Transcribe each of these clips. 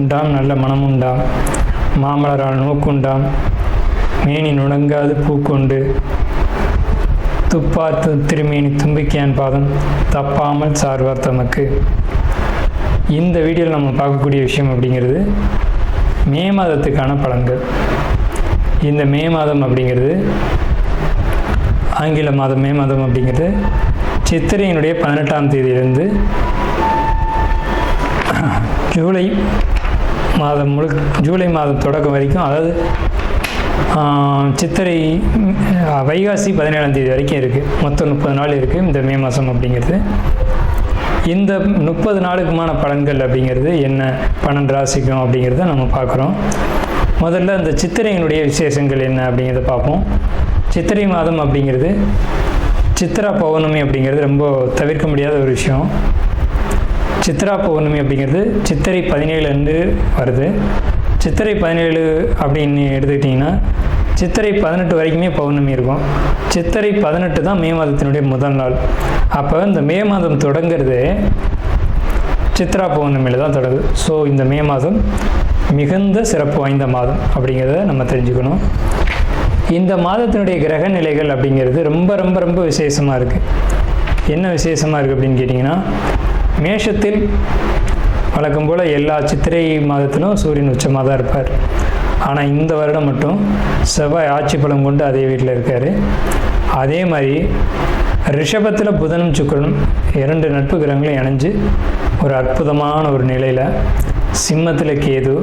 உண்டாம் நல்ல மனம் உண்டாம், மாமலரால் நோக்குண்டாம், மேனி நுணங்காது பூக்கொண்டு, துப்பாத்து திருமேனி தும்பிக்கையான் பாதம் தப்பாமல் சார்வார் தமக்கு. இந்த வீடியோவில் நம்ம பார்க்கக்கூடிய விஷயம் அப்படிங்கிறது மே மாதத்துக்கான பலன்கள். இந்த மே மாதம் அப்படிங்கிறது ஆங்கில மாதம். மே மாதம் அப்படிங்கிறது சித்திரையினுடைய 18ஆம் தேதியிலிருந்து ஜூலை மாதம் ஜூலை மாதம் தொடக்கம் வரைக்கும், அதாவது சித்திரை வைகாசி 17ஆம் தேதி வரைக்கும் இருக்குது. மொத்தம் 30 நாள் இருக்குது இந்த மே மாதம் அப்படிங்கிறது. இந்த 30 நாளுக்குமான பலன்கள் அப்படிங்கிறது என்ன, 12 ராசிக்கும் அப்படிங்கிறத நம்ம பார்க்குறோம். முதல்ல இந்த சித்திரையினுடைய விசேஷங்கள் என்ன அப்படிங்கிறத பார்ப்போம். சித்திரை மாதம் அப்படிங்கிறது சித்ரா பௌர்ணமி அப்படிங்கிறது ரொம்ப தவிர்க்க முடியாத ஒரு விஷயம். சித்ரா பௌர்ணமி அப்படிங்கிறது சித்திரை 17 அன்று வருது. சித்திரை 17 அப்படின்னு எடுத்துக்கிட்டிங்கன்னா சித்திரை 18 வரைக்குமே பௌர்ணமி இருக்கும். சித்திரை 18 தான் மே மாதத்தினுடைய முதல் நாள். அப்போ இந்த மே மாதம் தொடங்கிறது சித்ரா பௌர்ணமியில் தான் தொடங்குது. ஸோ இந்த மே மாதம் மிகுந்த சிறப்பு வாய்ந்த மாதம் அப்படிங்கிறத நம்ம தெரிஞ்சுக்கணும். இந்த மாதத்தினுடைய கிரக நிலைகள் அப்படிங்கிறது ரொம்ப ரொம்ப ரொம்ப விசேஷமாக இருக்குது. என்ன விசேஷமாக இருக்குது அப்படின்னு கேட்டிங்கன்னா, மேஷத்தில் வழக்கம் போல் எல்லா சித்திரை மாதத்திலும் சூரியன் உச்சமாக தான் இருப்பார். ஆனால் இந்த வருடம் மட்டும் செவ்வாய் ஆட்சி பலம் கொண்டு அதே வீட்டில் இருக்கார். அதே மாதிரி ரிஷபத்தில் புதனும் சுக்கிரனும் 2 நட்பு கிரகங்களும் இணைஞ்சு ஒரு அற்புதமான ஒரு நிலையில், சிம்மத்தில் கேது,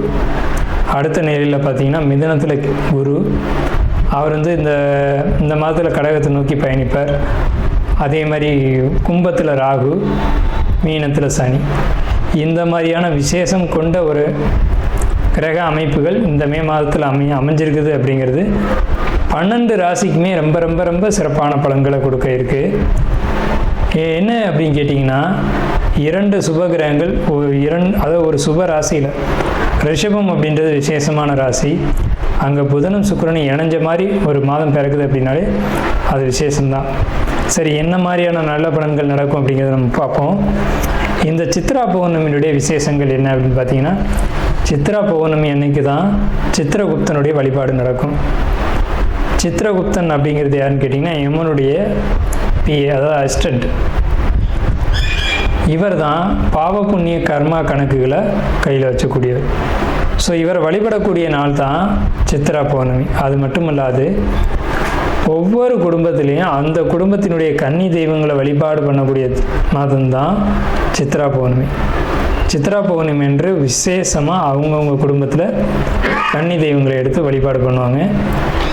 அடுத்த நிலையில் பார்த்திங்கன்னா மிதுனத்தில் குரு, அவர் இந்த மாதத்தில் கடகத்தை நோக்கி பயணிப்பார். அதே மாதிரி கும்பத்தில் ராகு, மீனத்தில் சனி. இந்த மாதிரியான விசேஷம் கொண்ட ஒரு கிரக அமைப்புகள் இந்த மே மாதத்தில் அமைஞ்சிருக்குது அப்படிங்கிறது 12 ராசிக்குமே ரொம்ப ரொம்ப ரொம்ப சிறப்பான பலன்களை கொடுக்க இருக்குது. என்ன அப்படின்னு கேட்டிங்கன்னா, 2 சுப கிரகங்கள் அதாவது ஒரு சுப ராசியில், ரிஷபம் அப்படின்றது விசேஷமான ராசி, அங்கே புதனும் சுக்கிரனும் இணைஞ்ச மாதிரி ஒரு மாதம் பிறக்குது அப்படின்னாலே அது விசேஷம்தான். சரி, என்ன மாதிரியான நல்ல பலன்கள் நடக்கும் அப்படிங்கிறத நம்ம பார்ப்போம். இந்த சித்ரா பௌர்ணமியினுடைய விசேஷங்கள் என்ன அப்படின்னு பார்த்தீங்கன்னா, சித்ரா பௌர்ணமி அன்னைக்கு தான் சித்திரகுப்தனுடைய வழிபாடு நடக்கும். சித்திரகுப்தன் அப்படிங்கிறது யாருன்னு கேட்டிங்கன்னா, யமனுடைய பிஏ, அதாவது அசிஸ்டண்ட். இவர் தான் பாவ புண்ணிய கர்மா கணக்குகளை கையில் வச்சக்கூடியவர். ஸோ இவர் வழிபடக்கூடிய நாள் தான் சித்ரா பௌர்ணமி. அது மட்டும் இல்லாது ஒவ்வொரு குடும்பத்திலையும் அந்த குடும்பத்தினுடைய கன்னி தெய்வங்களை வழிபாடு பண்ணக்கூடிய மாதம்தான் சித்ரா பௌர்ணமி. சித்ரா பௌர்ணமி என்று விசேஷமாக அவங்கவுங்க குடும்பத்தில் கன்னி தெய்வங்களை எடுத்து வழிபாடு பண்ணுவாங்க.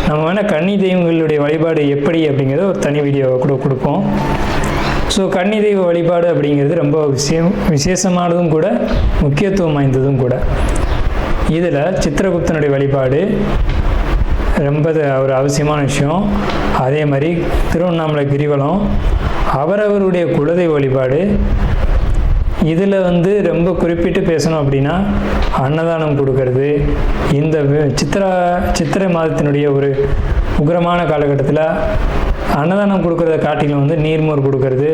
நம்ம வேணால் கன்னி தெய்வங்களுடைய வழிபாடு எப்படி அப்படிங்கிறத ஒரு தனி வீடியோவை கூட கொடுப்போம். ஸோ கன்னி தெய்வ வழிபாடு அப்படிங்கிறது ரொம்ப விசேஷமானதும் கூட, முக்கியத்துவம் வாய்ந்ததும் கூட. இதில் சித்திரகுப்தனுடைய வழிபாடு ரொம்ப ஒரு அவசியமான விஷயம். அதே மாதிரி திருவண்ணாமலை கிரிவலம், அவரவருடைய குலதெய்வ வழிபாடு. இதில் ரொம்ப குறிப்பிட்டு பேசணும் அப்படின்னா, அன்னதானம் கொடுக்கறது. இந்த சித்திரை மாதத்தினுடைய ஒரு உக்கிரமான காலகட்டத்தில் அன்னதானம் கொடுக்கறத காட்டிலும் நீர்மோர் கொடுக்கறது,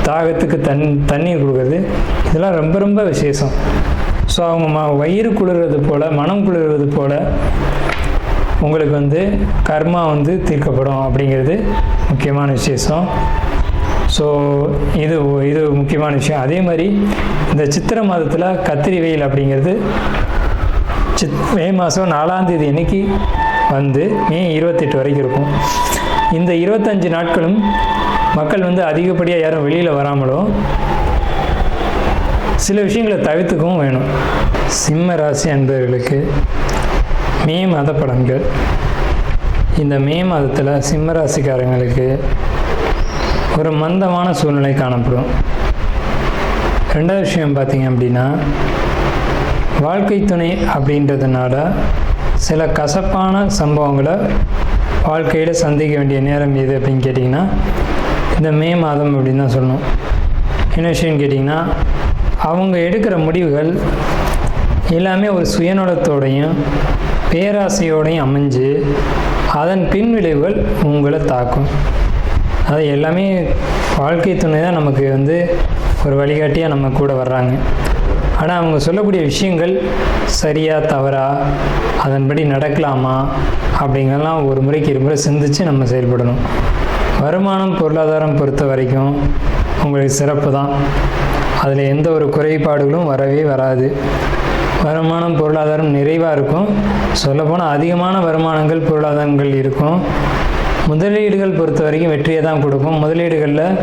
தாகத்துக்கு தண்ணீர் கொடுக்கறது, இதெல்லாம் ரொம்ப ரொம்ப விசேஷம். ஸோ அவங்க வயிறு குளிர்றது போல், மனம் குளிர்வது போல் உங்களுக்கு கர்மா தீர்க்கப்படும் அப்படிங்கிறது முக்கியமான விசேஷம். ஸோ இது முக்கியமான விஷயம். அதே மாதிரி இந்த சித்திரை மாதத்தில் கத்திரி வெயில் அப்படிங்கிறது மே மாதம் 4ஆம் தேதி அன்னைக்கு மே 28 வரைக்கும் இருக்கும். இந்த 25 நாட்களும் மக்கள் அதிகப்படியாக யாரும் வெளியில் வராமலும் சில விஷயங்களை தவிர்த்துக்கவும் வேணும். சிம்ம ராசி அன்பர்களுக்கு மே மாத பலன்கள். இந்த மே மாதத்தில் சிம்ம ராசிக்காரங்களுக்கு ஒரு மந்தமான சூழ்நிலை காணப்படும். 2வது விஷயம் பார்த்திங்க அப்படின்னா, வாழ்க்கை துணை அப்படின்றதுனால சில கசப்பான சம்பவங்களை வாழ்க்கையில் சந்திக்க வேண்டிய நேரம் எது அப்படின்னு கேட்டிங்கன்னா, இந்த மே மாதம் அப்படின்னு தான் சொல்லணும். என்ன விஷயம்னு கேட்டிங்கன்னா, அவங்க எடுக்கிற முடிவுகள் எல்லாமே ஒரு சுயநலத்தோடையும் பேராசையோடையும் அமைஞ்சு அதன் பின்விளைவுகள் உங்களை தாக்கும். அது எல்லாமே வாழ்க்கை துணை தான் நமக்கு ஒரு வழிகாட்டியாக நம்ம கூட வர்றாங்க. ஆனால் அவங்க சொல்லக்கூடிய விஷயங்கள் சரியா தவறா, அதன்படி நடக்கலாமா அப்படிங்கிறதெல்லாம் ஒரு முறைக்கு இருமுறை சிந்தித்து நம்ம செயல்படணும். வருமானம் பொருளாதாரம் பொறுத்த வரைக்கும் உங்களுக்கு சிறப்பு தான். அதில் எந்த ஒரு குறைபாடுகளும் வரவே வராது. வருமானம் பொருளாதாரம் நிறைவாக இருக்கும். சொல்லப்போனால் அதிகமான வருமானங்கள் பொருளாதாரங்கள் இருக்கும். முதலீடுகள் பொறுத்த வரைக்கும் வெற்றியை தான் கொடுக்கும். முதலீடுகளில்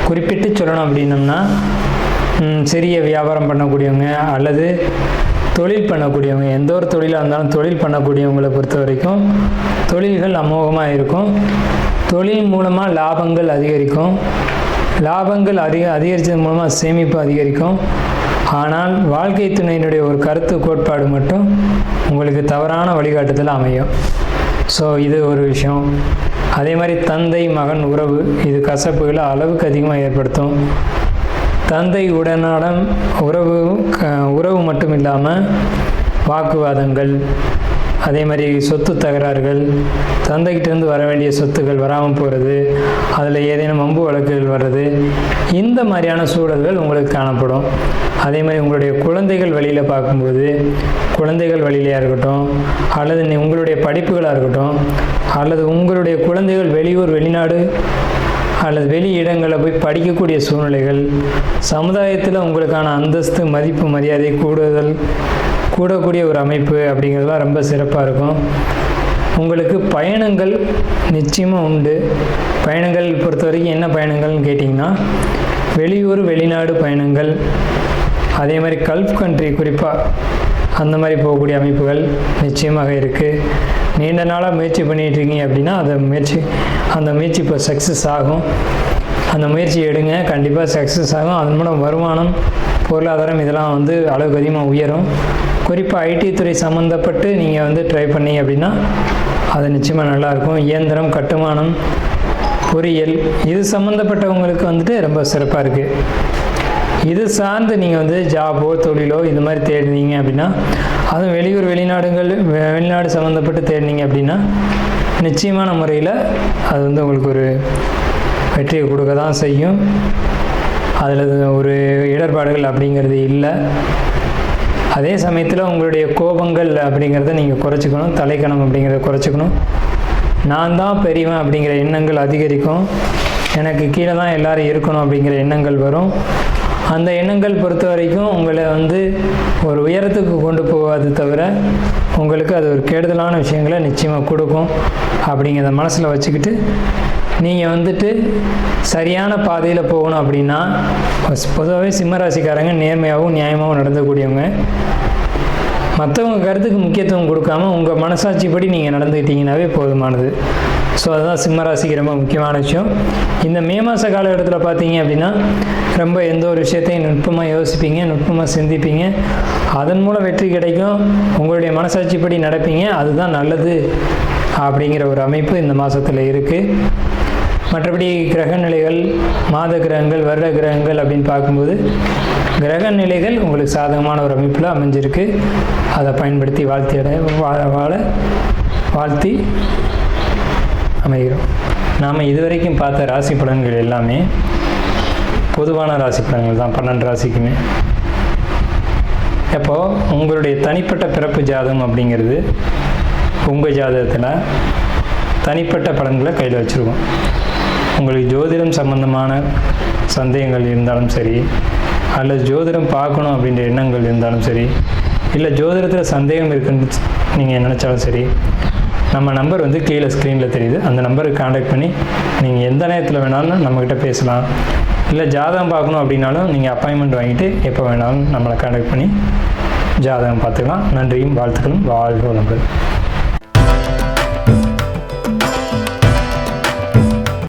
குறிப்பிட்டு சொல்லணும் அப்படின்னம்னா, சிறிய வியாபாரம் பண்ணக்கூடியவங்க அல்லது தொழில் பண்ணக்கூடியவங்க, எந்த ஒரு தொழிலாக இருந்தாலும் தொழில் பண்ணக்கூடியவங்களை பொறுத்த வரைக்கும் தொழில்கள் அமோகமாக இருக்கும். தொழில் மூலமாக லாபங்கள் அதிகரிக்கும். லாபங்கள் அதிகரித்தது மூலமாக சேமிப்பு அதிகரிக்கும். ஆனால் வாழ்க்கை துணையினுடைய ஒரு கருத்து கோட்பாடு மட்டும் உங்களுக்கு தவறான வழிகாட்டுதல் அமையும். ஸோ இது ஒரு விஷயம். அதே மாதிரி தந்தை மகன் உறவு, இது கசப்புகளை அளவுக்கு அதிகமாக ஏற்படுத்தும். தந்தை உடனான உறவு மட்டும் இல்லாமல் வாக்குவாதங்கள், அதே மாதிரி சொத்து தகராறுகள், தந்தைகிட்டேருந்து வர வேண்டிய சொத்துக்கள் வராமல் போகிறது, அதில் ஏதேனும் வம்பு வழக்குகள் வர்றது, இந்த மாதிரியான சூழல்கள் உங்களுக்கு காணப்படும். அதே மாதிரி உங்களுடைய குழந்தைகள் வழியில் பார்க்கும்போது, குழந்தைகள் வழியிலையாக இருக்கட்டும், அல்லது உங்களுடைய படிப்புகளாக இருக்கட்டும், அல்லது உங்களுடைய குழந்தைகள் வெளியூர் வெளிநாடு அல்லது வெளி இடங்களில் போய் படிக்கக்கூடிய சூழ்நிலைகள், சமுதாயத்தில் உங்களுக்கான அந்தஸ்து மதிப்பு மரியாதை கூடக்கூடிய ஒரு அமைப்பு அப்படிங்கிறதுலாம் ரொம்ப சிறப்பாக இருக்கும். உங்களுக்கு பயணங்கள் நிச்சயமாக உண்டு. பயணங்கள் பொறுத்த வரைக்கும் என்ன பயணங்கள்னு கேட்டிங்கன்னா, வெளியூர் வெளிநாடு பயணங்கள், அதே மாதிரி கல்ஃப் கண்ட்ரி குறிப்பாக அந்த மாதிரி போகக்கூடிய அமைப்புகள் நிச்சயமாக இருக்குது. நீண்ட நாளாக முயற்சி பண்ணிகிட்ருக்கீங்க அப்படின்னா அந்த முயற்சி இப்போ சக்ஸஸ் ஆகும். அந்த முயற்சி எடுங்க, கண்டிப்பாக சக்ஸஸ் ஆகும். அதன் மூலம் வருமானம் பொருளாதாரம் இதெல்லாம் அளவுக்கு அதிகமாக உயரும். குறிப்பாக ஐடி துறை சம்மந்தப்பட்டு நீங்கள் ட்ரை பண்ணீங்க அப்படின்னா அது நிச்சயமாக நல்லாயிருக்கும். இயந்திரம், கட்டுமானம், பொறியியல் இது சம்மந்தப்பட்டவங்களுக்கு ரொம்ப சிறப்பாக இருக்குது. இது சார்ந்து நீங்கள் ஜாபோ தொழிலோ இது மாதிரி தேடினீங்க அப்படின்னா, அதுவும் வெளியூர் வெளிநாடு சம்மந்தப்பட்டு தேடினீங்க அப்படின்னா நிச்சயமான முறையில் அது உங்களுக்கு ஒரு வெற்றியை கொடுக்க தான் செய்யும். அதில் ஒரு இடர்பாடுகள் அப்படிங்கிறது இல்லை. அதே சமயத்தில் உங்களுடைய கோபங்கள் அப்படிங்கிறத நீங்கள் குறைச்சிக்கணும். தலைக்கணம் அப்படிங்கிறத குறைச்சிக்கணும். நான் தான் பெரியவன் அப்படிங்கிற எண்ணங்கள் அதிகரிக்கும். எனக்கு கீழே தான் எல்லோரும் இருக்கணும் அப்படிங்கிற எண்ணங்கள் வரும். அந்த எண்ணங்கள் பொறுத்த வரைக்கும் உங்களை ஒரு உயரத்துக்கு கொண்டு போகாது தவிர உங்களுக்கு அது ஒரு கெடுதலான விஷயங்களை நிச்சயமாக கொடுக்கும். அப்படிங்கிறத மனசில் வச்சுக்கிட்டு நீங்கள் சரியான பாதையில் போகணும் அப்படின்னா, பொதுவாகவே சிம்மராசிக்காரங்க நேர்மையாகவும் நியாயமாகவும் நடந்தக்கூடியவங்க. மற்றவங்க கருத்துக்கு முக்கியத்துவம் கொடுக்காம உங்கள் மனசாட்சிப்படி நீங்கள் நடந்துக்கிட்டீங்கன்னாவே போதுமானது. ஸோ அதுதான் சிம்மராசிக்கு ரொம்ப முக்கியமான விஷயம். இந்த மே மாத காலகட்டத்தில் பார்த்தீங்க அப்படின்னா ரொம்ப எந்த ஒரு விஷயத்தையும் நுட்பமாக யோசிப்பீங்க, நுட்பமாக சிந்திப்பீங்க. அதன் மூலம் வெற்றி கிடைக்கும். உங்களுடைய மனசாட்சிப்படி நடப்பீங்க. அதுதான் நல்லது அப்படிங்கிற ஒரு அமைப்பு இந்த மாதத்தில் இருக்குது. மற்றபடி கிரக நிலைகள், மாத கிரகங்கள், வருட கிரகங்கள் அப்படின்னு பார்க்கும்போது கிரக நிலைகள் உங்களுக்கு சாதகமான ஒரு அமைப்பில் அமைஞ்சிருக்கு. அதை பயன்படுத்தி வாழ்த்தி அமைகிறோம். நாம் இதுவரைக்கும் பார்த்த ராசி பலன்கள் எல்லாமே பொதுவான ராசி பலன்கள் தான், 12 ராசிக்குமே. அப்போது உங்களுடைய தனிப்பட்ட பிறப்பு ஜாதகம் அப்படிங்கிறது உங்கள் ஜாதகத்தில் தனிப்பட்ட பலன்களை கையில் வச்சுருக்கோம். உங்களுக்கு ஜோதிடம் சம்பந்தமான சந்தேகங்கள் இருந்தாலும் சரி, அல்லது ஜோதிடம் பார்க்கணும் அப்படின்ற எண்ணங்கள் இருந்தாலும் சரி, இல்லை ஜோதிடத்தில் சந்தேகம் இருக்குன்னு நீங்கள் நினச்சாலும் சரி, நம்ம நம்பர் கீழே ஸ்க்ரீனில் தெரியுது. அந்த நம்பருக்கு காண்டாக்ட் பண்ணி நீங்கள் எந்த நேரத்தில் வேணாலும் நம்மக்கிட்ட பேசலாம். இல்லை ஜாதகம் பார்க்கணும் அப்படின்னாலும் நீங்கள் அப்பாயின்மெண்ட் வாங்கிட்டு எப்போ வேணாலும் நம்மளை காண்டாக்ட் பண்ணி ஜாதகம் பார்த்துக்கலாம். நன்றியும் வாழ்த்துக்களும். வாழ்க வளமுடன்.